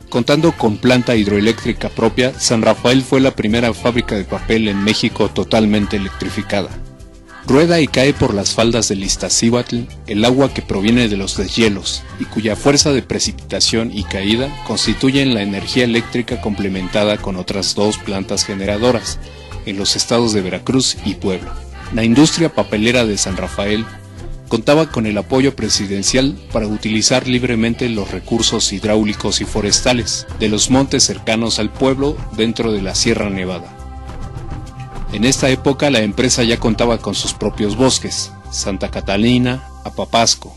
Contando con planta hidroeléctrica propia, San Rafael fue la primera fábrica de papel en México totalmente electrificada. Rueda y cae por las faldas del Iztaccíhuatl el agua que proviene de los deshielos y cuya fuerza de precipitación y caída constituyen la energía eléctrica complementada con otras dos plantas generadoras en los estados de Veracruz y Puebla. La industria papelera de San Rafael contaba con el apoyo presidencial para utilizar libremente los recursos hidráulicos y forestales de los montes cercanos al pueblo dentro de la Sierra Nevada. En esta época la empresa ya contaba con sus propios bosques, Santa Catalina, Apapasco,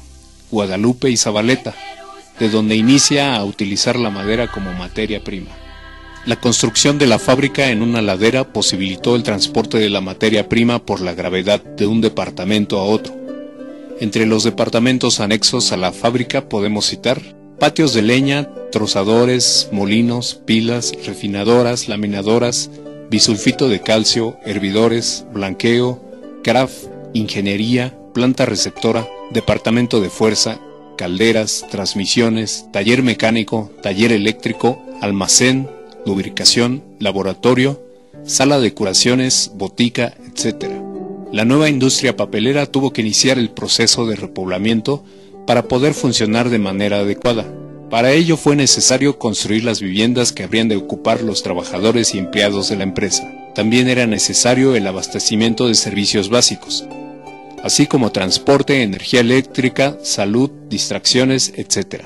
Guadalupe y Zabaleta, de donde inicia a utilizar la madera como materia prima. La construcción de la fábrica en una ladera posibilitó el transporte de la materia prima por la gravedad de un departamento a otro. Entre los departamentos anexos a la fábrica podemos citar patios de leña, trozadores, molinos, pilas, refinadoras, laminadoras, bisulfito de calcio, hervidores, blanqueo, craft, ingeniería, planta receptora, departamento de fuerza, calderas, transmisiones, taller mecánico, taller eléctrico, almacén, lubricación, laboratorio, sala de curaciones, botica, etc. La nueva industria papelera tuvo que iniciar el proceso de repoblamiento para poder funcionar de manera adecuada. Para ello fue necesario construir las viviendas que habrían de ocupar los trabajadores y empleados de la empresa. También era necesario el abastecimiento de servicios básicos, así como transporte, energía eléctrica, salud, distracciones, etc.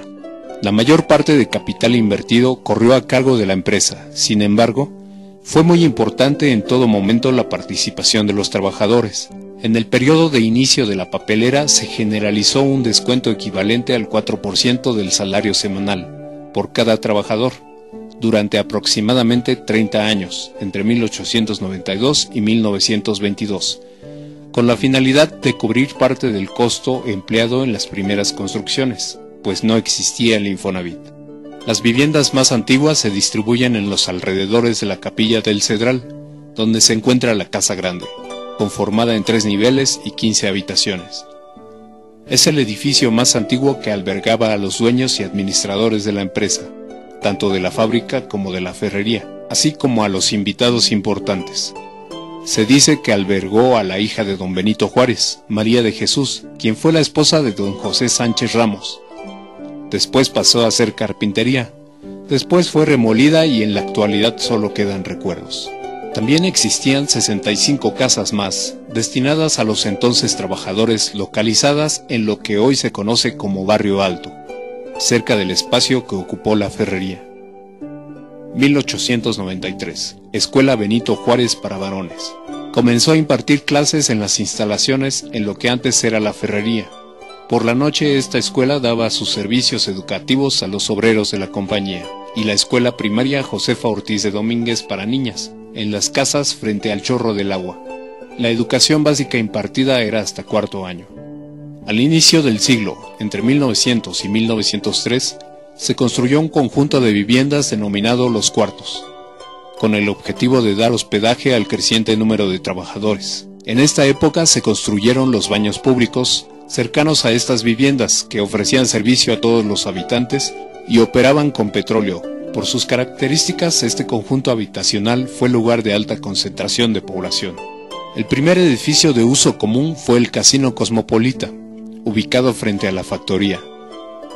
La mayor parte del capital invertido corrió a cargo de la empresa. Sin embargo, fue muy importante en todo momento la participación de los trabajadores. En el periodo de inicio de la papelera se generalizó un descuento equivalente al 4% del salario semanal por cada trabajador durante aproximadamente 30 años, entre 1892 y 1922, con la finalidad de cubrir parte del costo empleado en las primeras construcciones, pues no existía el Infonavit. Las viviendas más antiguas se distribuyen en los alrededores de la Capilla del Cedral, donde se encuentra la Casa Grande, conformada en 3 niveles y 15 habitaciones. Es el edificio más antiguo que albergaba a los dueños y administradores de la empresa, tanto de la fábrica como de la ferrería, así como a los invitados importantes. Se dice que albergó a la hija de don Benito Juárez, María de Jesús, quien fue la esposa de don José Sánchez Ramos. Después pasó a ser carpintería, después fue remolida y en la actualidad solo quedan recuerdos. También existían 65 casas más, destinadas a los entonces trabajadores, localizadas en lo que hoy se conoce como Barrio Alto, cerca del espacio que ocupó la ferrería. 1893, Escuela Benito Juárez para varones. Comenzó a impartir clases en las instalaciones en lo que antes era la ferrería. Por la noche esta escuela daba sus servicios educativos a los obreros de la compañía, y la escuela primaria Josefa Ortiz de Domínguez para niñas, en las casas frente al chorro del agua. La educación básica impartida era hasta 4º año. Al inicio del siglo, entre 1900 y 1903, se construyó un conjunto de viviendas denominado Los Cuartos, con el objetivo de dar hospedaje al creciente número de trabajadores. En esta época se construyeron los baños públicos cercanos a estas viviendas, que ofrecían servicio a todos los habitantes y operaban con petróleo. Por sus características, este conjunto habitacional fue lugar de alta concentración de población. El primer edificio de uso común fue el Casino Cosmopolita, ubicado frente a la factoría,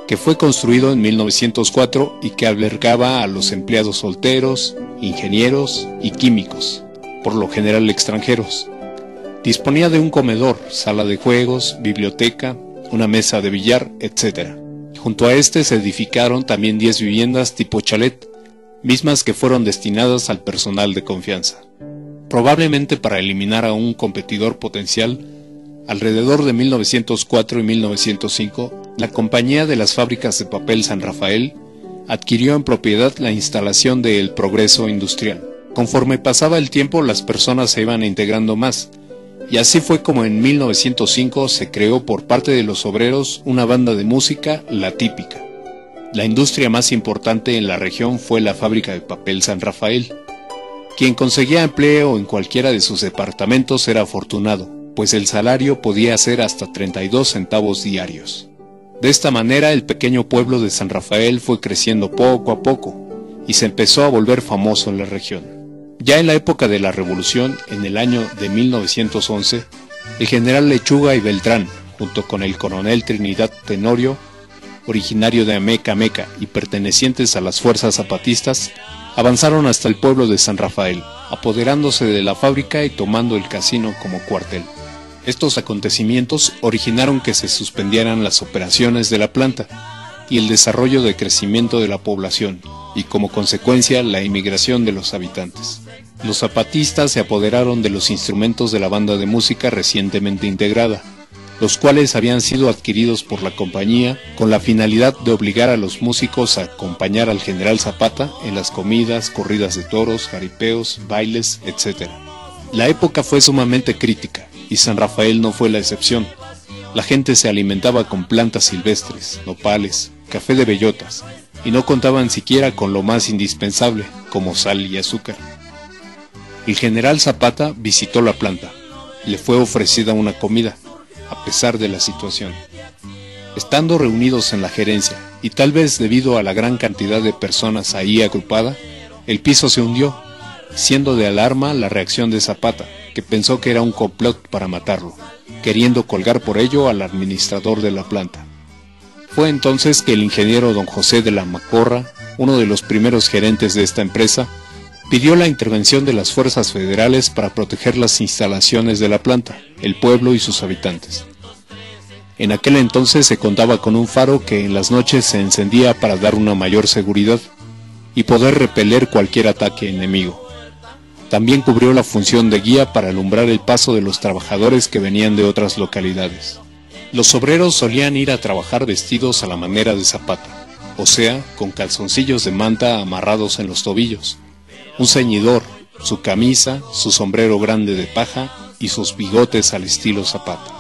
que fue construido en 1904 y que albergaba a los empleados solteros, ingenieros y químicos, por lo general extranjeros. Disponía de un comedor, sala de juegos, biblioteca, una mesa de billar, etc. Junto a este se edificaron también 10 viviendas tipo chalet, mismas que fueron destinadas al personal de confianza. Probablemente para eliminar a un competidor potencial, alrededor de 1904 y 1905, la Compañía de las Fábricas de Papel San Rafael adquirió en propiedad la instalación de El Progreso Industrial. Conforme pasaba el tiempo, las personas se iban integrando más, y así fue como en 1905 se creó por parte de los obreros una banda de música, La Típica. La industria más importante en la región fue la Fábrica de Papel San Rafael. Quien conseguía empleo en cualquiera de sus departamentos era afortunado, pues el salario podía ser hasta 32 centavos diarios. De esta manera el pequeño pueblo de San Rafael fue creciendo poco a poco y se empezó a volver famoso en la región. Ya en la época de la Revolución, en el año de 1911, el general Lechuga y Beltrán, junto con el coronel Trinidad Tenorio, originario de Amecameca y pertenecientes a las fuerzas zapatistas, avanzaron hasta el pueblo de San Rafael, apoderándose de la fábrica y tomando el casino como cuartel. Estos acontecimientos originaron que se suspendieran las operaciones de la planta y el desarrollo de crecimiento de la población, y como consecuencia la inmigración de los habitantes. Los zapatistas se apoderaron de los instrumentos de la banda de música recientemente integrada, los cuales habían sido adquiridos por la compañía con la finalidad de obligar a los músicos a acompañar al general Zapata en las comidas, corridas de toros, jaripeos, bailes, etc. La época fue sumamente crítica, y San Rafael no fue la excepción. La gente se alimentaba con plantas silvestres, nopales, café de bellotas, y no contaban siquiera con lo más indispensable, como sal y azúcar. El general Zapata visitó la planta, le fue ofrecida una comida, a pesar de la situación. Estando reunidos en la gerencia, y tal vez debido a la gran cantidad de personas ahí agrupada, el piso se hundió, siendo de alarma la reacción de Zapata, que pensó que era un complot para matarlo, queriendo colgar por ello al administrador de la planta. Fue entonces que el ingeniero don José de la Macorra, uno de los primeros gerentes de esta empresa, pidió la intervención de las fuerzas federales para proteger las instalaciones de la planta, el pueblo y sus habitantes. En aquel entonces se contaba con un faro que en las noches se encendía para dar una mayor seguridad y poder repeler cualquier ataque enemigo. También cubrió la función de guía para alumbrar el paso de los trabajadores que venían de otras localidades. Los obreros solían ir a trabajar vestidos a la manera de Zapata, o sea, con calzoncillos de manta amarrados en los tobillos, un ceñidor, su camisa, su sombrero grande de paja y sus bigotes al estilo Zapata.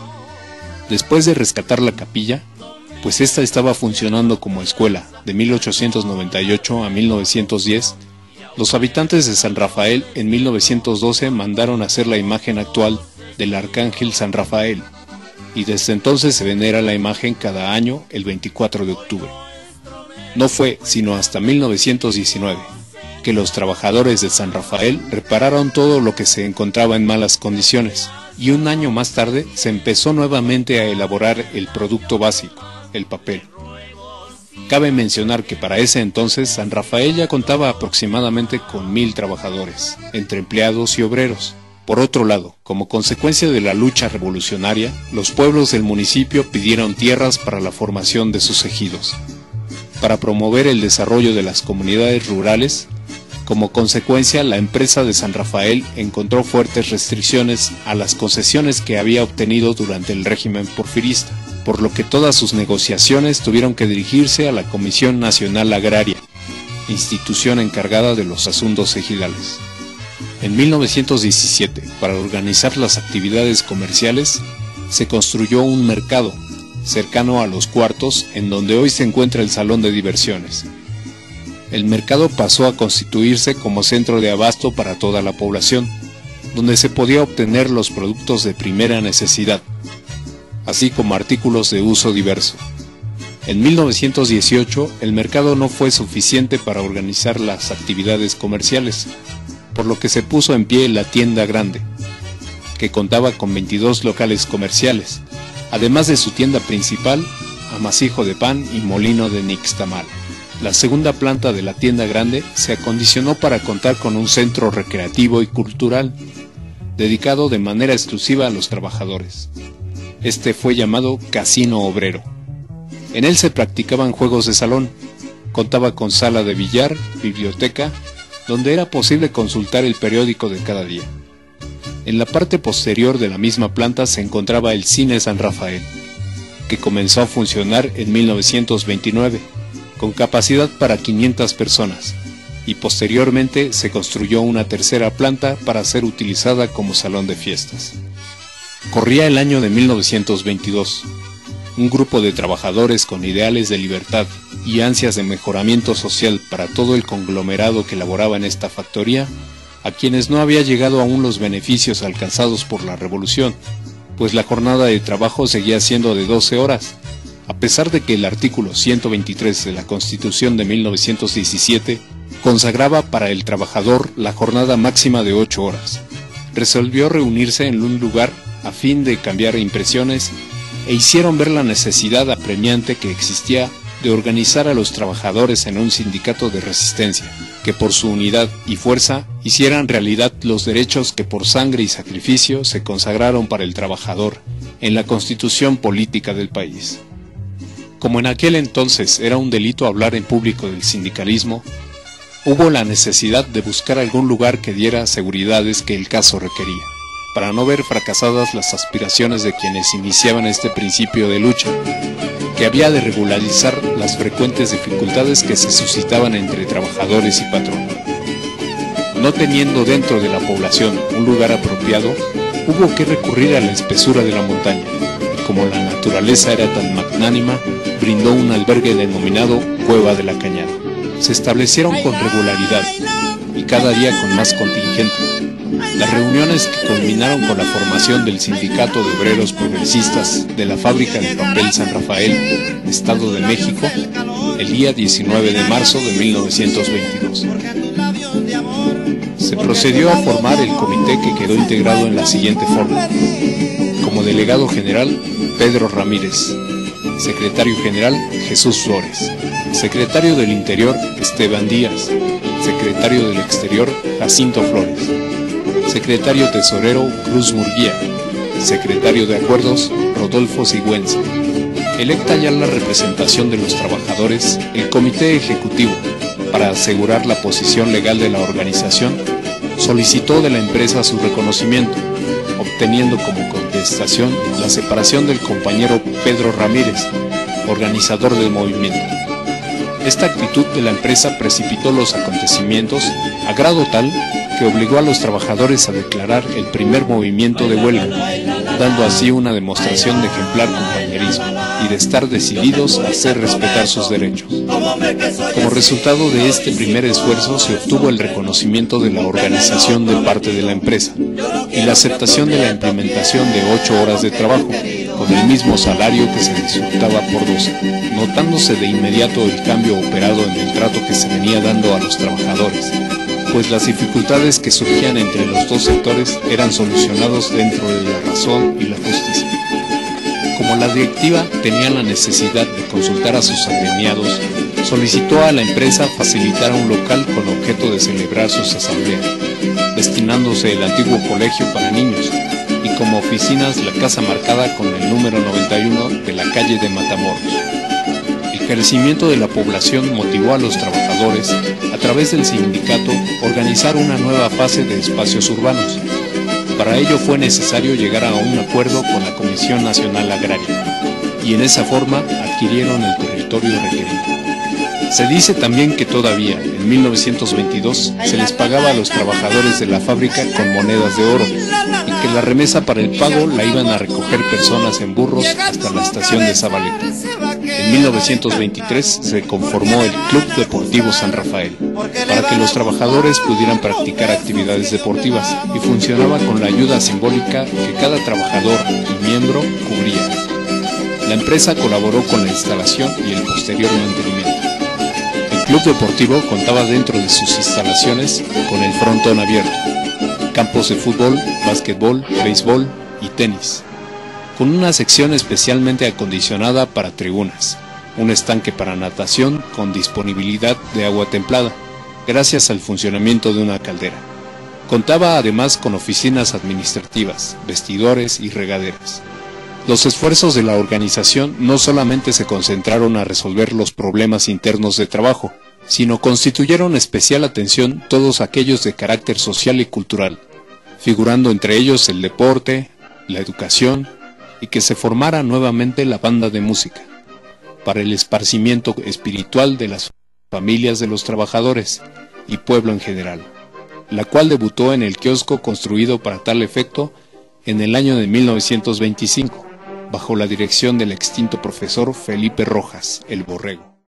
Después de rescatar la capilla, pues esta estaba funcionando como escuela de 1898 a 1910, los habitantes de San Rafael en 1912 mandaron hacer la imagen actual del Arcángel San Rafael, y desde entonces se venera la imagen cada año el 24 de octubre. No fue sino hasta 1919 que los trabajadores de San Rafael repararon todo lo que se encontraba en malas condiciones, y un año más tarde se empezó nuevamente a elaborar el producto básico, el papel. Cabe mencionar que para ese entonces San Rafael ya contaba aproximadamente con 1000 trabajadores, entre empleados y obreros. Por otro lado, como consecuencia de la lucha revolucionaria, los pueblos del municipio pidieron tierras para la formación de sus ejidos. Para promover el desarrollo de las comunidades rurales, como consecuencia, la empresa de San Rafael encontró fuertes restricciones a las concesiones que había obtenido durante el régimen porfirista, por lo que todas sus negociaciones tuvieron que dirigirse a la Comisión Nacional Agraria, institución encargada de los asuntos ejidales. En 1917, para organizar las actividades comerciales, se construyó un mercado, cercano a los cuartos en donde hoy se encuentra el salón de diversiones. El mercado pasó a constituirse como centro de abasto para toda la población, donde se podía obtener los productos de primera necesidad, así como artículos de uso diverso. En 1918, el mercado no fue suficiente para organizar las actividades comerciales, por lo que se puso en pie la tienda grande, que contaba con 22 locales comerciales, además de su tienda principal, amasijo de pan y molino de nixtamal. La segunda planta de la tienda grande se acondicionó para contar con un centro recreativo y cultural, dedicado de manera exclusiva a los trabajadores. Este fue llamado Casino Obrero. En él se practicaban juegos de salón, contaba con sala de billar, biblioteca, donde era posible consultar el periódico de cada día. En la parte posterior de la misma planta se encontraba el Cine San Rafael, que comenzó a funcionar en 1929, con capacidad para 500 personas, y posteriormente se construyó una tercera planta para ser utilizada como salón de fiestas. Corría el año de 1922. Un grupo de trabajadores con ideales de libertad y ansias de mejoramiento social para todo el conglomerado que laboraba en esta factoría, a quienes no había llegado aún los beneficios alcanzados por la revolución, pues la jornada de trabajo seguía siendo de 12 horas, a pesar de que el artículo 123 de la Constitución de 1917 consagraba para el trabajador la jornada máxima de 8 horas. Resolvió reunirse en un lugar a fin de cambiar impresiones e hicieron ver la necesidad apremiante que existía de organizar a los trabajadores en un sindicato de resistencia, que por su unidad y fuerza hicieran realidad los derechos que por sangre y sacrificio se consagraron para el trabajador en la constitución política del país. Como en aquel entonces era un delito hablar en público del sindicalismo, hubo la necesidad de buscar algún lugar que diera seguridades que el caso requería, para no ver fracasadas las aspiraciones de quienes iniciaban este principio de lucha, que había de regularizar las frecuentes dificultades que se suscitaban entre trabajadores y patrón. No teniendo dentro de la población un lugar apropiado, hubo que recurrir a la espesura de la montaña, y como la naturaleza era tan magnánima, brindó un albergue denominado Cueva de la Cañada. Se establecieron con regularidad, y cada día con más contingente, las reuniones que culminaron con la formación del Sindicato de Obreros Progresistas de la Fábrica de Papel San Rafael, Estado de México, el día 19 de marzo de 1922. Se procedió a formar el comité, que quedó integrado en la siguiente forma: como delegado general, Pedro Ramírez; secretario general, Jesús Flores; secretario del Interior, Esteban Díaz; secretario del Exterior, Jacinto Flores; secretario tesorero, Cruz Murguía; secretario de Acuerdos, Rodolfo Sigüenza. Electa ya la representación de los trabajadores, el comité ejecutivo, para asegurar la posición legal de la organización, solicitó de la empresa su reconocimiento, obteniendo como contestación la separación del compañero Pedro Ramírez, organizador del movimiento. Esta actitud de la empresa precipitó los acontecimientos a grado tal que obligó a los trabajadores a declarar el primer movimiento de huelga, dando así una demostración de ejemplar compañerismo y de estar decididos a hacer respetar sus derechos. Como resultado de este primer esfuerzo se obtuvo el reconocimiento de la organización de parte de la empresa y la aceptación de la implementación de 8 horas de trabajo, con el mismo salario que se disfrutaba por 12, notándose de inmediato el cambio operado en el trato que se venía dando a los trabajadores, pues las dificultades que surgían entre los dos sectores eran solucionados dentro de la razón y la justicia. Como la directiva tenía la necesidad de consultar a sus agremiados, solicitó a la empresa facilitar un local con objeto de celebrar sus asambleas, destinándose el antiguo colegio para niños y como oficinas la casa marcada con el número 91 de la calle de Matamoros. El crecimiento de la población motivó a los trabajadores, a través del sindicato, organizar una nueva fase de espacios urbanos. Para ello fue necesario llegar a un acuerdo con la Comisión Nacional Agraria, y en esa forma adquirieron el territorio requerido. Se dice también que todavía, en 1922, se les pagaba a los trabajadores de la fábrica con monedas de oro, y que la remesa para el pago la iban a recoger personas en burros hasta la estación de Zabaleta. En 1923 se conformó el Club Deportivo San Rafael, para que los trabajadores pudieran practicar actividades deportivas, y funcionaba con la ayuda simbólica que cada trabajador y miembro cubría. La empresa colaboró con la instalación y el posterior mantenimiento. El Club Deportivo contaba dentro de sus instalaciones con el frontón abierto, campos de fútbol, básquetbol, béisbol y tenis, con una sección especialmente acondicionada para tribunas, un estanque para natación con disponibilidad de agua templada, gracias al funcionamiento de una caldera. Contaba además con oficinas administrativas, vestidores y regaderas. Los esfuerzos de la organización no solamente se concentraron a resolver los problemas internos de trabajo, sino constituyeron especial atención todos aquellos de carácter social y cultural, figurando entre ellos el deporte, la educación, y que se formara nuevamente la banda de música, para el esparcimiento espiritual de las familias de los trabajadores y pueblo en general, la cual debutó en el kiosco construido para tal efecto en el año de 1925, bajo la dirección del extinto profesor Felipe Rojas, el Borrego.